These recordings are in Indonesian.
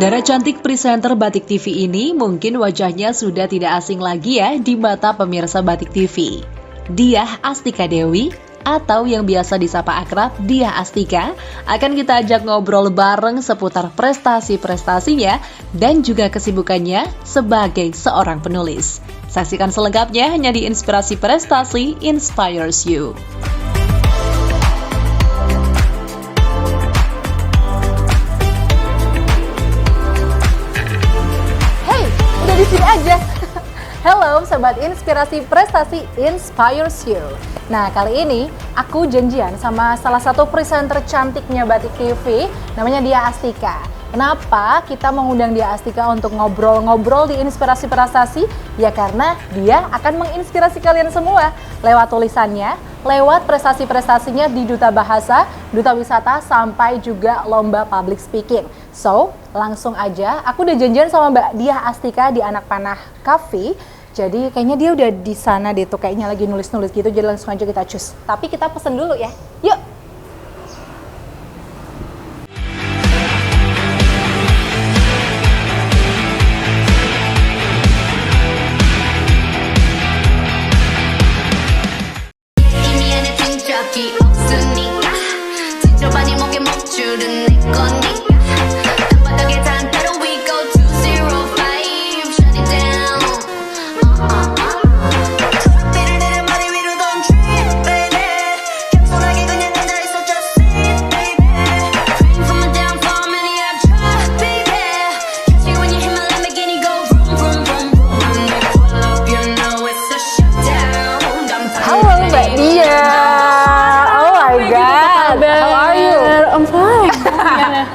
Dara cantik presenter Batik TV ini mungkin wajahnya sudah tidak asing lagi ya di mata pemirsa Batik TV. Diah Astika Dewi atau yang biasa disapa akrab Diah Astika akan kita ajak ngobrol bareng seputar prestasi-prestasinya dan juga kesibukannya sebagai seorang penulis. Saksikan selengkapnya hanya di Inspirasi Prestasi Inspires You. Di sini aja. Hello Sobat Inspirasi Prestasi Inspires You. Nah kali ini aku janjian sama salah satu presenter cantiknya Batik TV, namanya Diah Astika. Kenapa kita mengundang Diah Astika untuk ngobrol-ngobrol di Inspirasi Prestasi? Ya karena dia akan menginspirasi kalian semua lewat tulisannya, lewat prestasi-prestasinya di Duta Bahasa, Duta Wisata, sampai juga lomba public speaking. So, langsung aja, aku udah janjian sama Mbak Diah Astika di Anak Panah Cafe. Jadi kayaknya dia udah di sana deh tuh, kayaknya lagi nulis-nulis gitu. Jadi langsung aja kita cus. Tapi kita pesen dulu ya. Yuk.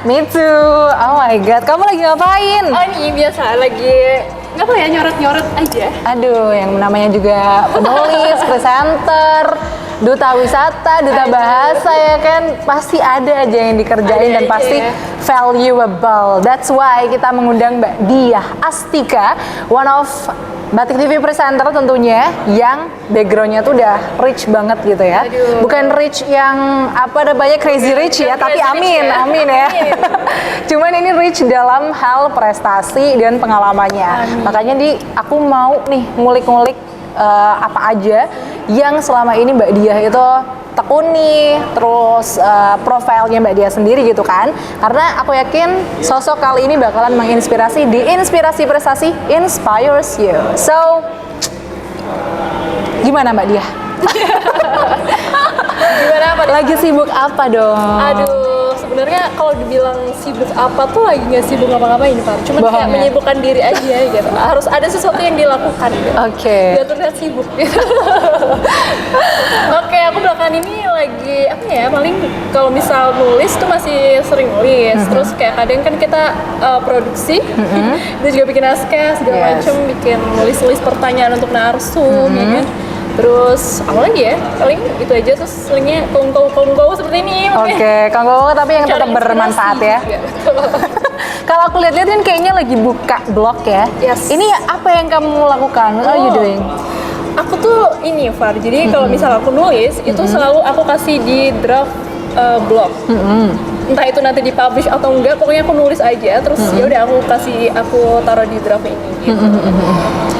Me too. Oh my god, kamu lagi ngapain? Oh ini biasa lagi nggak tahu ya, nyorot-nyorot aja. Aduh, yang namanya juga penulis, presenter, duta wisata, duta bahasa ya kan, pasti ada aja yang dikerjain dan pasti valuable. That's why kita mengundang Mbak Diah Astika, one of Batik TV presenter tentunya, yang backgroundnya tuh udah rich banget gitu ya. Aduh. Bukan rich yang apa namanya crazy rich ya, tapi amin, amin ya. Cuman ini rich dalam hal prestasi dan pengalamannya. Amin. Makanya aku mau nih ngulik-ngulik apa aja yang selama ini Mbak Diah itu tekuni, terus profilnya Mbak Diah sendiri gitu kan. Karena aku yakin sosok kali ini bakalan menginspirasi di Inspirasi Prestasi Inspires You. So, gimana Mbak Diah? Gimana apa? Lagi sibuk apa dong? Aduh, sebenarnya kalau dibilang sibuk apa tuh lagi nggak sibuk ngapa-ngapain Pak. Cuma kayak ya? menyibukkan diri aja gitu. Harus ada sesuatu yang dilakukan gitu. Oke. Biar terlihat sibuk gitu. Oke, aku belakangan ini lagi apa ya? Paling kalau misal nulis tuh masih sering nulis. Terus kayak kadang kan kita produksi, kita juga bikin naskah segala macam, bikin nulis pertanyaan untuk narsum, ya kan. Terus apa lagi ya? Paling itu aja, terus seringnya kongko seperti ini. Oke, kongko tapi yang tetap bermanfaat ya. Kalau aku lihat-lihat kan kayaknya lagi buka blog ya. Yes. Ini apa yang kamu lakukan? What are you doing? Aku tuh ini Far, jadi kalau misal aku nulis itu selalu aku kasih di draft blog. Entah itu nanti dipublish atau enggak, pokoknya aku nulis aja terus ya udah aku taruh di draft ini gitu.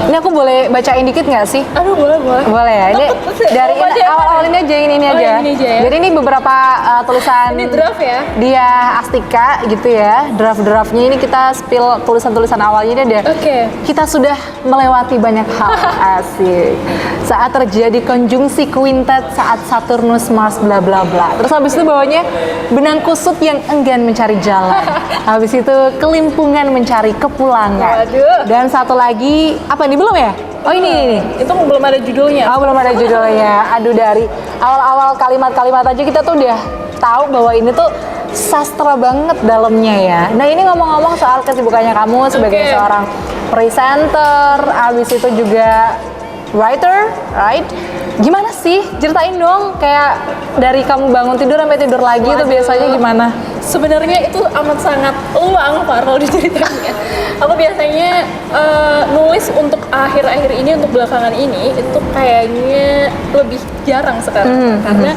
Ini aku boleh bacain dikit nggak sih? Aduh, boleh. Boleh ya. Ini dari awal-awal ini aja, ini aja. Ini aja ya. Jadi ini beberapa tulisan Ini draft ya. Diah Astika gitu ya. Draft-draftnya ini kita spill tulisan-tulisan awalnya ini ada. Oke. Kita sudah melewati banyak hal. Asik. Saat terjadi konjungsi kuintet saat Saturnus Mars bla bla bla. Terus habis itu bawahnya benang kusut yang enggan mencari jalan. Habis itu kelimpungan mencari kepulangan. Waduh. Dan satu lagi apa nih, belum ya? Oh ini. Itu belum ada judulnya. Oh belum ada judulnya. Aduh, dari awal-awal kalimat-kalimat aja kita tuh udah tahu bahwa ini tuh sastra banget dalamnya ya. Nah ini ngomong-ngomong soal kesibukannya kamu sebagai seorang presenter, abis itu juga writer, right? Gimana sih? Ceritain dong, kayak dari kamu bangun tidur sampai tidur lagi itu biasanya gimana? Sebenarnya itu amat sangat luang Pak kalau diceritain. Aku biasanya nulis untuk akhir-akhir ini, untuk belakangan ini itu kayaknya lebih jarang sekarang karena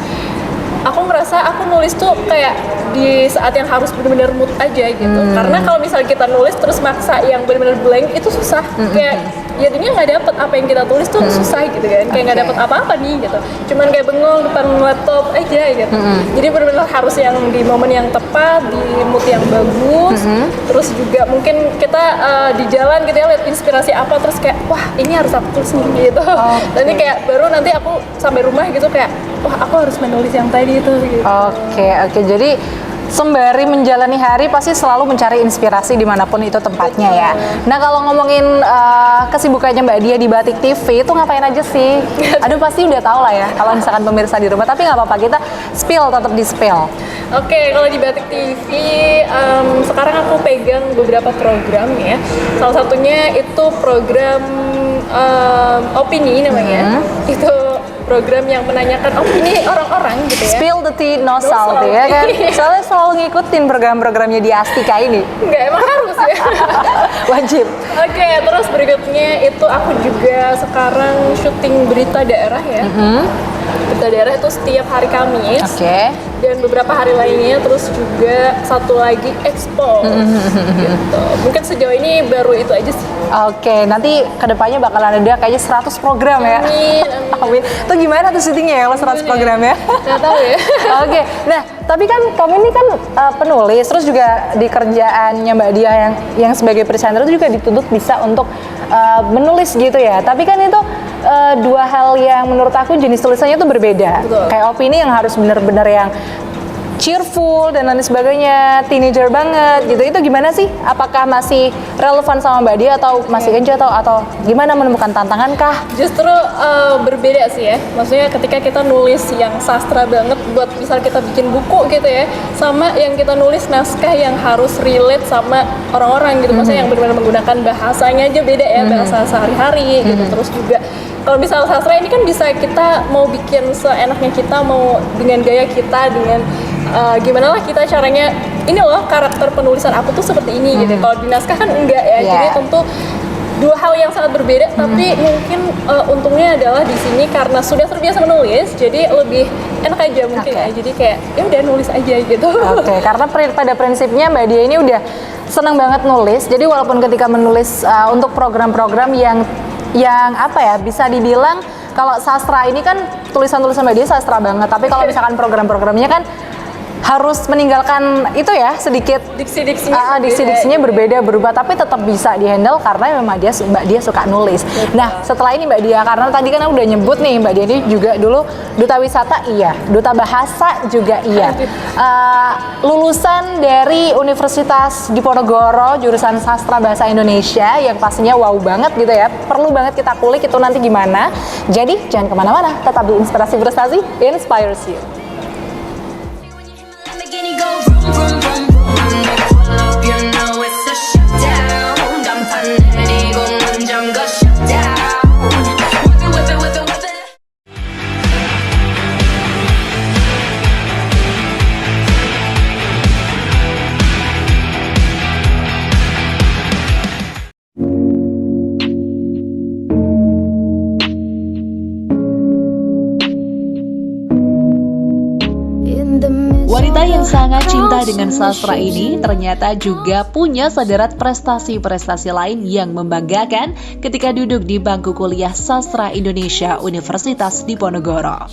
aku ngerasa aku nulis tuh kayak di saat yang harus benar-benar mood aja gitu. Karena kalau misalnya kita nulis terus maksa yang benar-benar blank itu susah. Kayak jadinya nggak dapet apa yang kita tulis tuh susah gitu kan. Kayak nggak dapet apa-apa nih gitu. Cuman kayak bengong depan laptop aja gitu. Jadi benar-benar harus yang di momen yang tepat, di mood yang bagus. Terus juga mungkin kita di jalan gitu ya lihat inspirasi apa terus kayak wah ini harus aku tulis nih gitu. Nanti kayak baru nanti aku sampai rumah gitu kayak wah aku harus menulis yang tadi itu gitu. Oke, jadi sembari menjalani hari pasti selalu mencari inspirasi dimanapun itu tempatnya ya. Nah kalau ngomongin kesibukannya Mbak Dia di Batik TV itu ngapain aja sih? Aduh pasti udah tahu lah ya kalau misalkan pemirsa di rumah, tapi nggak apa-apa kita tetap di spill. Oke, kalau di Batik TV sekarang aku pegang beberapa program ya. Salah satunya itu program opini namanya. Itu program yang menanyakan opini orang-orang gitu ya. Spill the tea, no salt ya kan? Soalnya selalu ngikutin program-programnya di Astika ini. Enggak, emang harus ya. Wajib. Oke, terus berikutnya itu aku juga sekarang syuting berita daerah ya. Berita daerah itu setiap hari Kamis. Dan beberapa hari lainnya, terus juga satu lagi expo gitu. Mungkin sejauh ini baru itu aja sih. Oke, nanti kedepannya bakalan ada kayaknya 100 program ya. Amin. Itu gimana tuh syutingnya ya kalau 100 program ya? Nggak tahu ya. Oke, nah tapi kan kamu ini kan penulis, terus juga di kerjaannya Mbak Dia yang sebagai presenter itu juga dituntut bisa untuk menulis gitu ya. Tapi kan itu dua hal yang menurut aku jenis tulisannya itu berbeda. Betul. Kayak opini yang harus benar-benar yang cheerful dan lain sebagainya, teenager banget gitu. Itu gimana sih? Apakah masih relevan sama Mbak Dia atau masih enjoy atau gimana, menemukan tantangan kah? Justru berbeda sih ya. Maksudnya ketika kita nulis yang sastra banget buat misal kita bikin buku gitu ya, sama yang kita nulis naskah yang harus relate sama orang-orang gitu. Maksudnya yang benar-benar menggunakan bahasanya aja beda ya, bahasa sehari-hari gitu. Terus juga kalau misal sastra ini kan bisa kita mau bikin seenaknya kita, mau dengan gaya kita, dengan gimana lah kita caranya, ini loh karakter penulisan aku tuh seperti ini gitu. Kalau di naskah kan enggak ya, jadi tentu dua hal yang sangat berbeda. Tapi mungkin untungnya adalah di sini karena sudah terbiasa menulis, jadi lebih enak aja mungkin ya. Jadi kayak ya udah nulis aja gitu. Karena pada prinsipnya Mbak Dia ini udah senang banget nulis. Jadi walaupun ketika menulis untuk program-program yang apa ya, bisa dibilang kalau sastra ini kan tulisan-tulisan Mbak Dia sastra banget. Tapi kalau misalkan program-programnya kan harus meninggalkan itu ya sedikit diksi-diksinya berbeda, berubah, tapi tetap bisa dihandle karena memang Mbak Dia suka nulis. Nah setelah ini Mbak Dia, karena tadi kan udah nyebut nih Mbak Dia ini juga dulu duta wisata iya, duta bahasa juga iya, lulusan dari Universitas Diponegoro jurusan sastra bahasa Indonesia yang pastinya wow banget gitu ya, perlu banget kita kulik itu nanti gimana. Jadi jangan kemana-mana, tetap di Inspirasi Prestasi Inspires You. Wanita yang sangat cinta dengan sastra ini ternyata juga punya sederet prestasi-prestasi lain yang membanggakan ketika duduk di bangku kuliah Sastra Indonesia Universitas Diponegoro.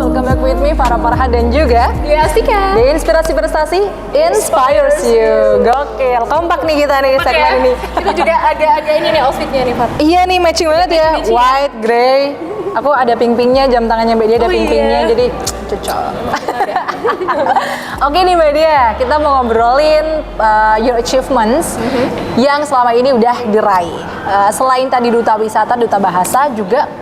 Welcome back with me Farah Farha dan juga Astika di Inspirasi Prestasi Inspires You. Gokil, kompak nih kita nih segmen ini. Itu juga agak-agak ini nih outfitnya nih Fat. Iya nih matching banget ya, white, grey. Aku ada pink-pinknya, jam tangannya Mbak Dia ada pink-pinknya, jadi cocok. Oke nih Mbak Dia, kita mau ngobrolin your achievements yang selama ini udah diraih. Selain tadi duta wisata, duta bahasa, juga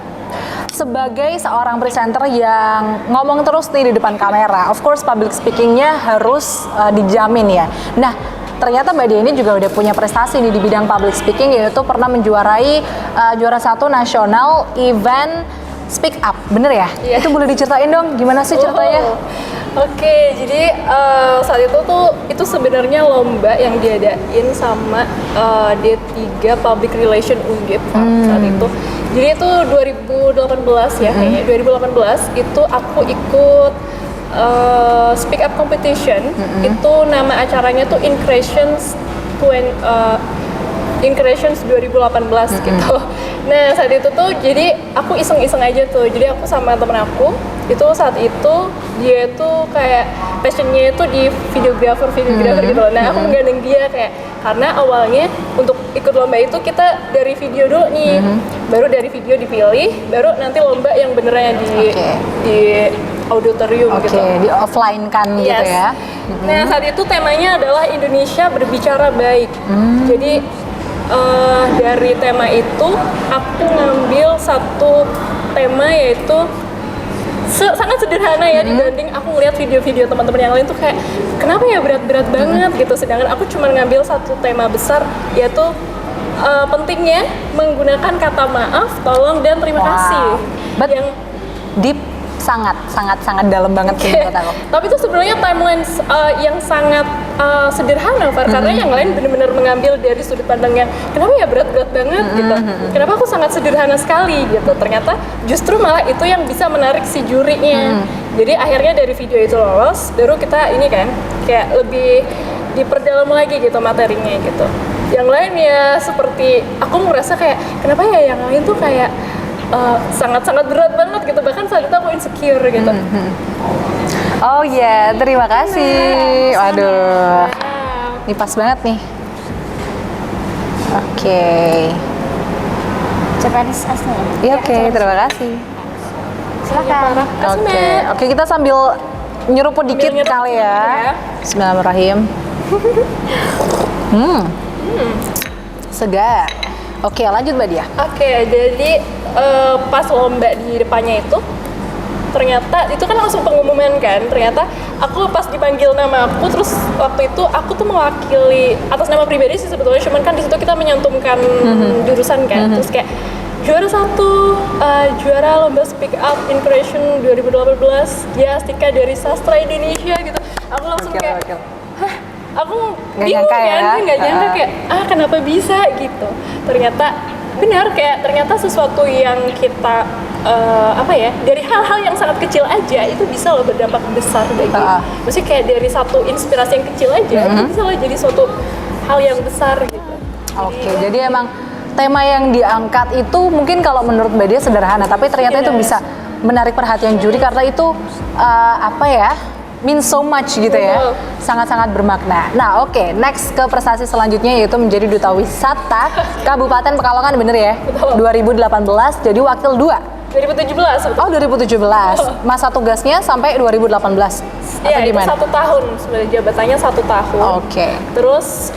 sebagai seorang presenter yang ngomong terus nih di depan kamera, of course public speakingnya harus dijamin ya. Nah ternyata Mbak Dia ini juga udah punya prestasi nih di bidang public speaking, yaitu pernah menjuarai juara 1 nasional event Speak Up, bener ya? Itu boleh diceritain dong, gimana sih ceritanya? Oke, jadi saat itu sebenarnya lomba yang diadain sama D3 Public Relation Undip saat itu. Jadi itu 2018 ya kayaknya. 2018 itu aku ikut Speak Up Competition. Itu nama acaranya tuh Increations 2018 gitu. Nah saat itu tuh jadi aku iseng-iseng aja tuh. Jadi aku sama temen aku itu saat itu dia tuh kayak passionnya itu di videographer gitu loh. Nah aku menggandeng dia kayak karena awalnya untuk ikut lomba itu kita dari video dulu nih. Baru dari video dipilih, baru nanti lomba yang beneran di auditorium gitu. Di offline kan gitu ya. Nah saat itu temanya adalah Indonesia berbicara baik. Jadi dari tema itu aku ngambil satu tema yaitu sangat sederhana ya dibanding aku ngeliat video-video teman-teman yang lain tuh kayak kenapa ya berat-berat banget gitu, sedangkan aku cuma ngambil satu tema besar yaitu pentingnya menggunakan kata maaf, tolong, dan terima kasih. Yang deep, sangat dalam banget sih menurut aku. Tapi itu sebenarnya timeline yang sangat sederhana, Far, karena yang lain benar-benar mengambil dari sudut pandang yang kenapa ya berat-berat banget gitu. Kenapa aku sangat sederhana sekali gitu. Ternyata justru malah itu yang bisa menarik si jurinya. Jadi akhirnya dari video itu lolos, baru kita ini kan kayak lebih diperdalam lagi gitu materinya gitu. Yang lain ya seperti aku merasa kayak kenapa ya yang lain tuh kayak sangat-sangat berat banget gitu, bahkan saat itu aku insecure gitu. Oh iya, terima kasih. Waduh, ini pas banget nih. Oke. Japanese asli. Iya oke, terima kasih. Silakan. Oke, kita sambil nyeruput dikit kali ya. Bismillahirrahmanirrahim. Segar. Oke, lanjut Mbak Dia. Oke, jadi pas lomba di depannya itu ternyata itu kan langsung pengumuman kan, ternyata aku pas dipanggil nama aku, terus waktu itu aku tuh mewakili atas nama pribadi sih sebetulnya, cuman kan di situ kita menyantumkan jurusan kan, terus kayak juara 1 juara lomba Speak Up Increation 2018 dia Astika dari Sastra Indonesia gitu. Aku langsung kayak hah, aku bingung kan, nggak nyangka kayak kenapa bisa gitu. Ternyata benar, kayak ternyata sesuatu yang kita dari hal-hal yang sangat kecil aja itu bisa loh berdampak besar bagi. Maksudnya kayak dari satu inspirasi yang kecil aja itu bisa loh jadi suatu hal yang besar gitu. Oke, jadi emang tema yang diangkat itu mungkin kalau menurut Mbak Dia sederhana, tapi ternyata itu bisa menarik perhatian juri karena itu means so much gitu ya, sangat-sangat bermakna. Nah oke, next ke prestasi selanjutnya yaitu menjadi Duta Wisata Kabupaten Pekalongan, bener ya? Betul. 2018 jadi Wakil 2. 2017 betul. Oh 2017, masa tugasnya sampai 2018 Iya, itu gimana? 1 tahun sebenarnya, jabatannya 1 tahun. Oke. Terus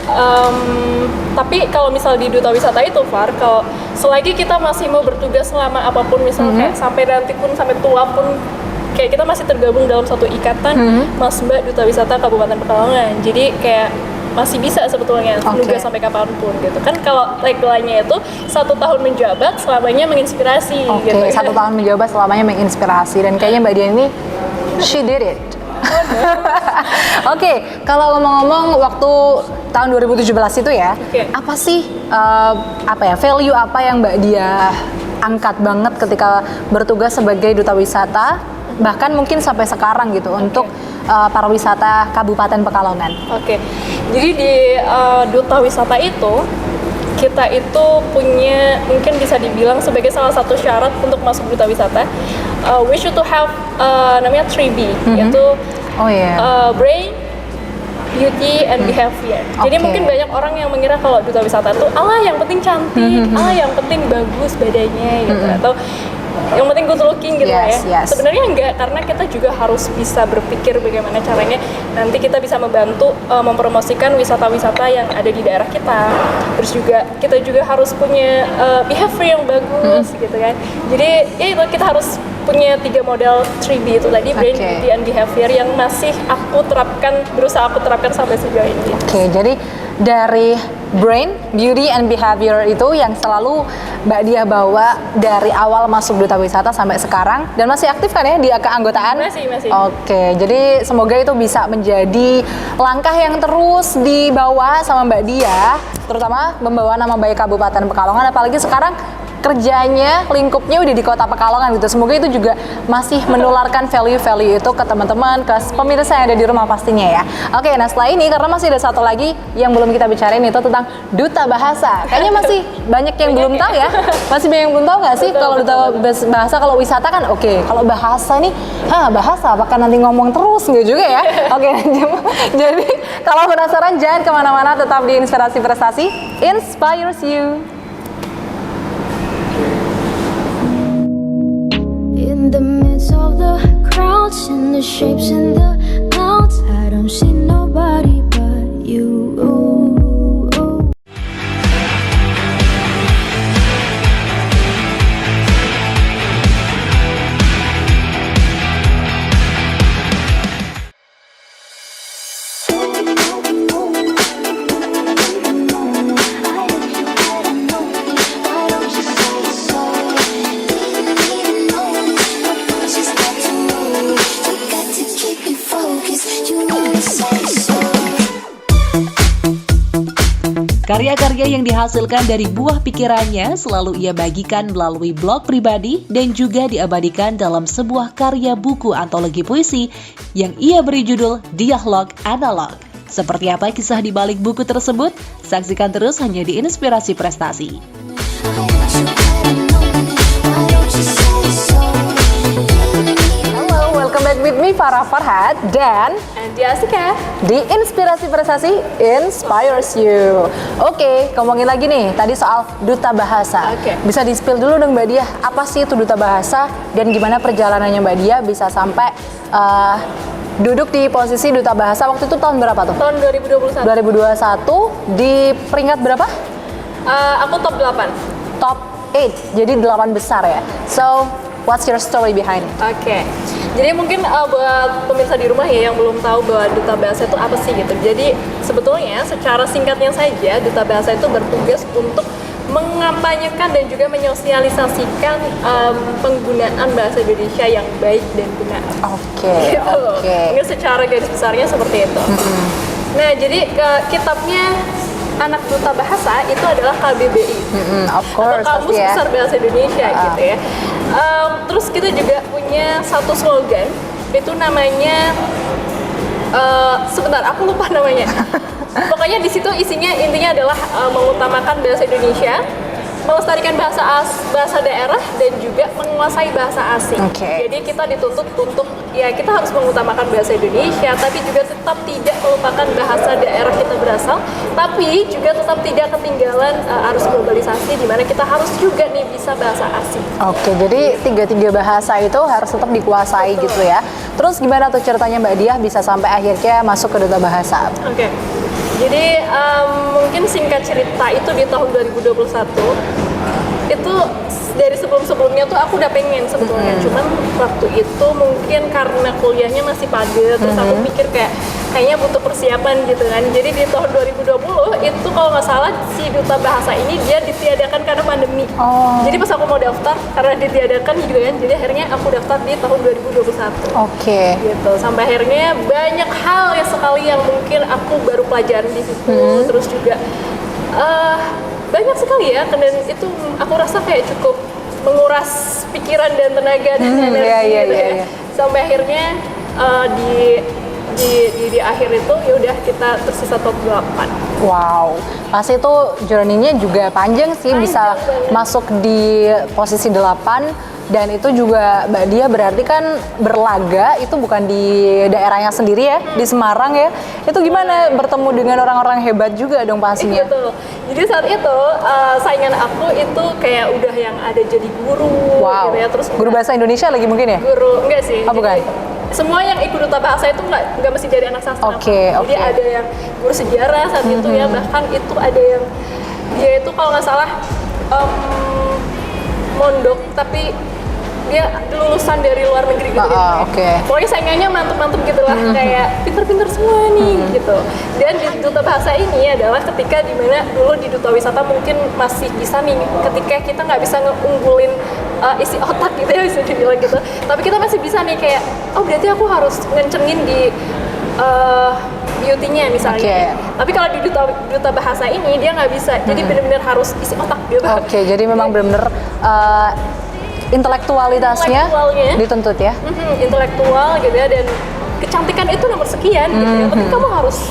tapi kalau misal di Duta Wisata itu, Far, kalau selagi kita masih mau bertugas selama apapun, misal kayak sampai nanti pun sampai tua pun kayak kita masih tergabung dalam satu ikatan Mas Mbak Duta Wisata Kabupaten Pekalongan. Jadi kayak masih bisa sebetulnya nugas sampai kapanpun gitu kan. Kalau tagline-nya itu 1 tahun menjabat selamanya menginspirasi gitu. 1 tahun menjabat selamanya menginspirasi, dan kayaknya Mbak Dia ini she did it. Oke, kalau ngomong-ngomong waktu tahun 2017 itu ya, apa sih value apa yang Mbak Dia angkat banget ketika bertugas sebagai Duta Wisata, bahkan mungkin sampai sekarang gitu untuk pariwisata Kabupaten Pekalongan? Oke, jadi di Duta Wisata itu kita itu punya, mungkin bisa dibilang sebagai salah satu syarat untuk masuk Duta Wisata, we should to have namanya 3B, yaitu brain, beauty, and behavior. Jadi mungkin banyak orang yang mengira kalau Duta Wisata itu yang penting cantik, yang penting bagus badannya gitu, atau yang penting good looking gitu ya. Sebenarnya enggak, karena kita juga harus bisa berpikir bagaimana caranya nanti kita bisa membantu mempromosikan wisata-wisata yang ada di daerah kita. Terus juga kita juga harus punya behavior yang bagus gitu kan. Jadi ya itu kita harus punya 3 model 3B itu tadi, brain, beauty, and behavior, yang masih berusaha aku terapkan sampai sejauh ini. Oke, jadi dari brain, beauty, and behavior itu yang selalu Mbak Diah bawa dari awal masuk Duta Wisata sampai sekarang, dan masih aktif kan ya di keanggotaan? Masih. Oke, jadi semoga itu bisa menjadi langkah yang terus dibawa sama Mbak Diah, terutama membawa nama baik Kabupaten Pekalongan, apalagi sekarang kerjanya, lingkupnya udah di Kota Pekalongan gitu. Semoga itu juga masih menularkan value-value itu ke teman-teman, ke pemirsa yang ada di rumah pastinya ya. Oke, nah setelah ini karena masih ada satu lagi yang belum kita bicarain itu tentang Duta Bahasa. Kayaknya masih banyak yang belum tahu ya. Masih banyak yang belum tahu nggak sih kalau Duta Bahasa, kalau wisata kan oke. Kalau bahasa nih, bahasa apakah nanti ngomong terus nggak juga ya? Oke, jadi kalau penasaran jangan kemana-mana, tetap di Inspirasi Prestasi, inspires you. In the midst of the crowds and the shapes and the clouds, I don't see nobody but you. Karya-karya yang dihasilkan dari buah pikirannya selalu ia bagikan melalui blog pribadi dan juga diabadikan dalam sebuah karya buku antologi puisi yang ia beri judul Dialog Analog. Seperti apa kisah di balik buku tersebut? Saksikan terus hanya di Inspirasi Prestasi. Welcome back with me Farah Farhat dan Dia Astika di Inspirasi Prestasi Inspires You. Oke, ngomongin lagi nih tadi soal Duta Bahasa. Oke. Bisa di-spill dulu dong Mbak Diah, apa sih itu Duta Bahasa dan gimana perjalanannya Mbak Diah bisa sampai duduk di posisi Duta Bahasa waktu itu tahun berapa tuh? tahun 2021. 2021 di peringkat berapa? Aku top 8. Top 8, jadi 8 besar ya. So, what's your story behind it? Oke. Jadi mungkin buat pemirsa di rumah ya yang belum tahu bahwa Duta Bahasa itu apa sih gitu. Jadi sebetulnya secara singkatnya saja Duta Bahasa itu bertugas untuk mengampanyekan dan juga menyosialisasikan penggunaan bahasa Indonesia yang baik dan benar. Oke. Gitu. Mungkin secara garis besarnya seperti itu. Nah, jadi kitabnya Anak Duta Bahasa itu adalah KBBI. Of course, atau Kamus pasti ya. Besar Bahasa Indonesia gitu ya. Terus kita juga punya satu slogan, itu namanya sebentar aku lupa namanya. Pokoknya di situ isinya intinya adalah mengutamakan bahasa Indonesia, melestarikan bahasa daerah dan juga menguasai bahasa asing. Oke. Jadi kita dituntut untuk ya kita harus mengutamakan bahasa Indonesia, tapi juga tetap tidak melupakan bahasa daerah kita berasal, tapi juga tetap tidak ketinggalan arus globalisasi di mana kita harus juga nih bisa bahasa asing. Oke, jadi tiga bahasa itu harus tetap dikuasai. Betul. Gitu ya. Terus gimana tuh ceritanya Mbak Diah bisa sampai akhirnya masuk ke Duta Bahasa? Oke. Jadi mungkin singkat cerita itu di tahun 2021 itu dari sebelumnya tuh aku udah pengen sebetulnya, cuman waktu itu mungkin karena kuliahnya masih padat, terus aku pikir kayaknya butuh persiapan gitu kan. Jadi di tahun 2020 itu kalau nggak salah si Duta Bahasa ini dia ditiadakan karena pandemi. Jadi pas aku mau daftar karena ditiadakan gitu kan, jadi akhirnya aku daftar di tahun 2021. Oke. Gitu, sampai akhirnya banyak hal ya sekali yang mungkin aku baru pelajarin di situ. Terus juga banyak sekali ya, dan itu aku rasa kayak cukup menguras pikiran dan tenaga dan energi gitu ya. Sampai akhirnya di akhir itu ya udah kita tersisa top 8. Wow, pasti itu journey-nya juga panjang sih, bisa masuk di posisi 8. Dan itu juga Mbak Diah berarti kan berlaga itu bukan di daerahnya sendiri ya, di Semarang ya. Itu gimana bertemu dengan orang-orang hebat juga dong pastinya? Gitu. Jadi saat itu saingan aku itu kayak udah yang ada jadi guru Wow. gitu ya. Terus Guru bahasa Indonesia lagi mungkin ya? Guru enggak sih. Oh, bukan. Semua yang ikut Duta Bahasa itu nggak mesti dari anak sastra. Oke, Jadi oke. ada yang guru sejarah saat itu ya, bahkan itu ada yang dia itu kalau nggak salah mondok tapi dia lulusan dari luar negeri gitu Oke. Pokoknya saingannya mantep-mantep gitu lah, kayak pinter-pinter semua nih gitu. Dan di duta bahasa ini adalah ketika dimana dulu di duta wisata mungkin masih bisa nih, ketika kita nggak bisa ngeunggulin isi otak gitu ya, bisa dibilang gitu, tapi kita masih bisa nih kayak, oh berarti aku harus ngencengin di beauty-nya misalnya. Tapi kalau di duta bahasa ini dia nggak bisa, jadi benar-benar harus isi otak gitu. Jadi memang benar-benar intelektualitasnya dituntut ya. Intelektual gitu ya, dan kecantikan itu nomor sekian gitu ya. Tapi kamu harus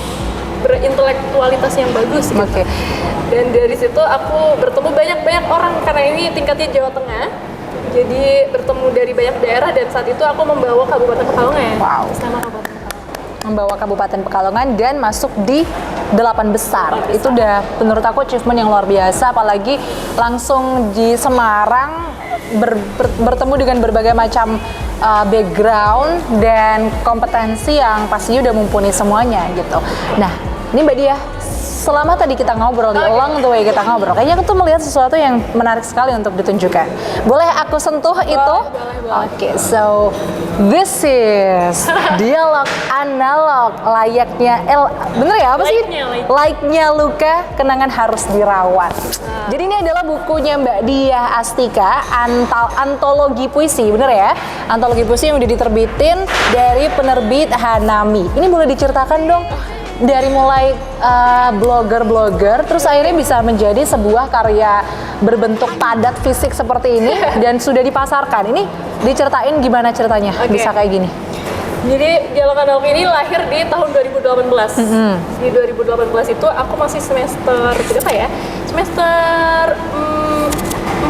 berintelektualitas yang bagus gitu. Dan dari situ aku bertemu banyak orang, karena ini tingkatnya Jawa Tengah. Jadi bertemu dari banyak daerah, dan saat itu aku membawa Kabupaten Pekalongan. Sama Kabupaten Pekalongan. Membawa Kabupaten Pekalongan dan masuk di 8 besar. Itu udah menurut aku achievement yang luar biasa, apalagi langsung di Semarang bertemu dengan berbagai macam background dan kompetensi yang pastinya udah mumpuni semuanya gitu. Nah, ini Mbak Diah, selama tadi kita ngobrol, along the way kita ngobrol, kayaknya aku tuh melihat sesuatu yang menarik sekali untuk ditunjukkan. Boleh aku sentuh itu? Oke, so this is dialog analog layaknya bener ya apa sih? Like-nya luka, kenangan harus dirawat. Jadi ini adalah bukunya Mbak Diah Astika, antologi puisi, bener ya? Antologi puisi yang udah diterbitin dari penerbit Hanami. Ini boleh diceritakan dong? Dari mulai blogger, terus akhirnya bisa menjadi sebuah karya berbentuk padat fisik seperti ini dan sudah dipasarkan. Ini diceritain gimana ceritanya bisa kayak gini? Jadi Dialog Analog ini lahir di tahun 2018. Di 2018 itu aku masih semester berapa ya? Semester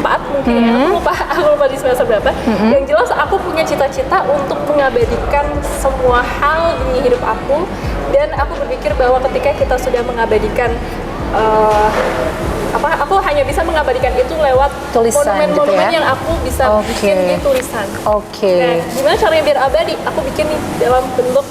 4 mungkin ya, aku lupa di semester berapa. Yang jelas aku punya cita-cita untuk mengabadikan semua hal di hidup aku, dan aku berpikir bahwa ketika kita sudah mengabadikan aku hanya bisa mengabadikan itu lewat monumen-monumen yang aku bisa bikin di tulisan. Nah, gimana caranya biar abadi? Aku bikin nih dalam bentuk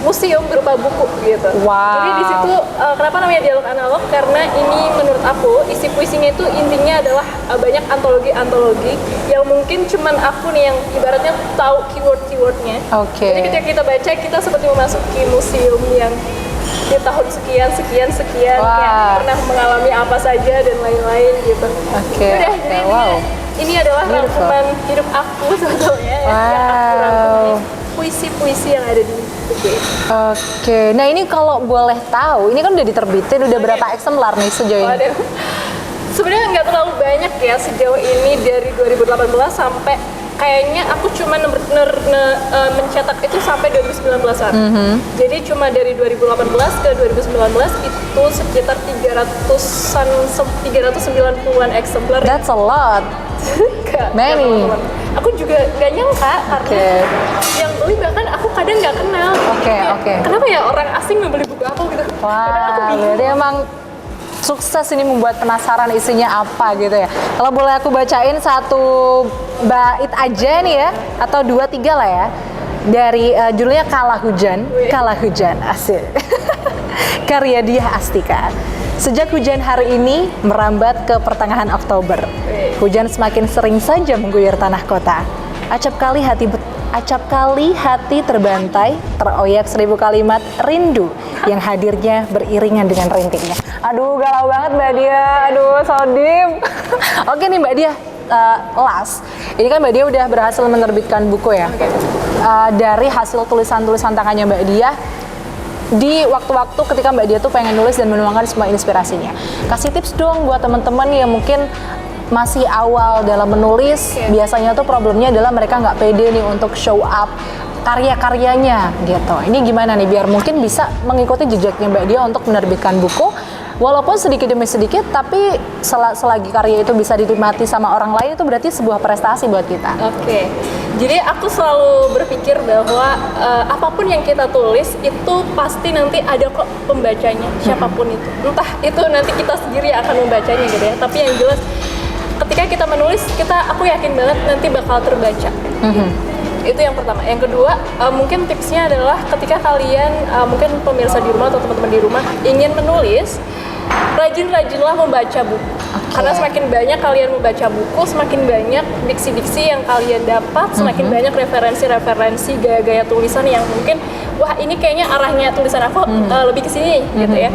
museum berupa buku gitu. Jadi di situ kenapa namanya Dialog Analog? Karena ini menurut aku isi puisinya itu intinya adalah banyak antologi-antologi yang mungkin cuman aku nih yang ibaratnya tahu keyword-keywordnya. Jadi ketika kita baca, kita seperti memasuki museum yang di tahun sekian yang pernah mengalami apa saja dan lain-lain gitu. Udah, jadi ini adalah rangkuman hidup aku sebetulnya yang aku rangkum puisi-puisi yang ada di buku. Nah ini kalau boleh tahu, ini kan udah diterbitin, udah berapa eksemplar nih sejauh ini? Sebenarnya nggak terlalu banyak ya sejauh ini, dari 2018 sampai kayaknya aku cuma mencetak itu sampai 2019-an. Jadi cuma dari 2018 ke 2019 itu sekitar 390-an eksemplar. That's a lot. Many. Aku juga nggak nyangka karena yang beli bahkan aku kadang nggak kenal. Kenapa ya orang asing membeli buku aku gitu? Jadi emang sukses ini membuat penasaran isinya apa gitu ya. Kalau boleh aku bacain satu bait aja nih ya, atau 2-3 lah ya. Dari judulnya Kala Hujan, asik. Karya Diah Astika. Sejak hujan hari ini merambat ke pertengahan Oktober, hujan semakin sering saja mengguyur tanah kota. Acap kali hati terbantai, teroyak 1000 kalimat rindu yang hadirnya beriringan dengan rintiknya. Aduh, galau banget Mbak Diah, aduh sodim. Oke nih Mbak Diah, last. Ini kan Mbak Diah udah berhasil menerbitkan buku ya. Dari hasil tulisan-tulisan tangannya Mbak Diah, di waktu-waktu ketika Mbak Diah tuh pengen nulis dan menuangkan semua inspirasinya. Kasih tips dong buat teman-teman yang mungkin masih awal dalam menulis. Biasanya tuh problemnya adalah mereka nggak pede nih untuk show up karya-karyanya gitu. Ini gimana nih biar mungkin bisa mengikuti jejaknya Mbak Diah untuk menerbitkan buku, walaupun sedikit demi sedikit, tapi selagi karya itu bisa dinikmati sama orang lain, itu berarti sebuah prestasi buat kita. Jadi aku selalu berpikir bahwa apapun yang kita tulis itu pasti nanti ada kok pembacanya, siapapun itu. Entah itu nanti kita sendiri akan membacanya gitu ya. Tapi yang jelas ketika kita menulis, aku yakin banget nanti bakal terbaca. Itu yang pertama. Yang kedua, mungkin tipsnya adalah ketika kalian mungkin pemirsa di rumah atau teman-teman di rumah ingin menulis, rajin-rajinlah membaca buku. Karena semakin banyak kalian membaca buku, semakin banyak diksi-diksi yang kalian dapat, semakin banyak referensi-referensi gaya-gaya tulisan yang mungkin wah ini kayaknya arahnya tulisan aku lebih ke sini gitu ya.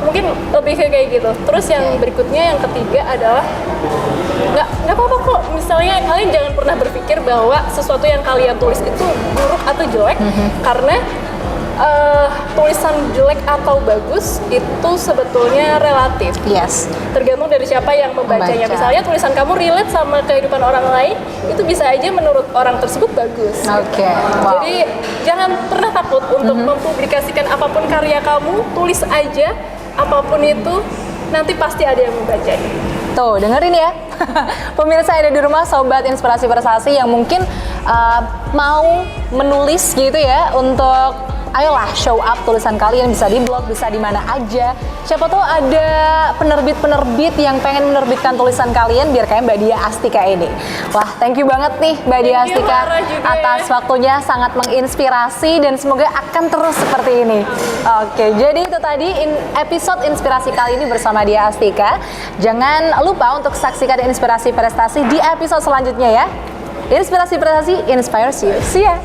Mungkin lebih ke kayak gitu. Terus yang berikutnya, yang ketiga adalah nggak apa-apa kok. Misalnya kalian jangan pernah berpikir bahwa sesuatu yang kalian tulis itu buruk atau jelek, karena tulisan jelek atau bagus itu sebetulnya relatif. Yes. Tergantung dari siapa yang membacanya. Misalnya tulisan kamu relate sama kehidupan orang lain, itu bisa aja menurut orang tersebut bagus. Oke. Wow. Jadi jangan pernah takut untuk mempublikasikan apapun karya kamu, tulis aja apapun itu, nanti pasti ada yang membacanya. Tuh, dengerin ya. Pemirsa yang ada di rumah, Sobat Inspirasi Prestasi yang mungkin mau menulis gitu ya, untuk ayolah show up tulisan kalian, bisa di blog, bisa di mana aja. Siapa tahu ada penerbit-penerbit yang pengen menerbitkan tulisan kalian biar kayak Mbak Dia Astika ini. Wah, thank you banget nih Mbak Dia Astika atas waktunya, sangat menginspirasi dan semoga akan terus seperti ini. Oke, jadi itu tadi episode inspirasi kali ini bersama Dia Astika. Jangan lupa untuk saksikan Inspirasi Prestasi di episode selanjutnya ya. Inspirasi Prestasi inspires you. See ya.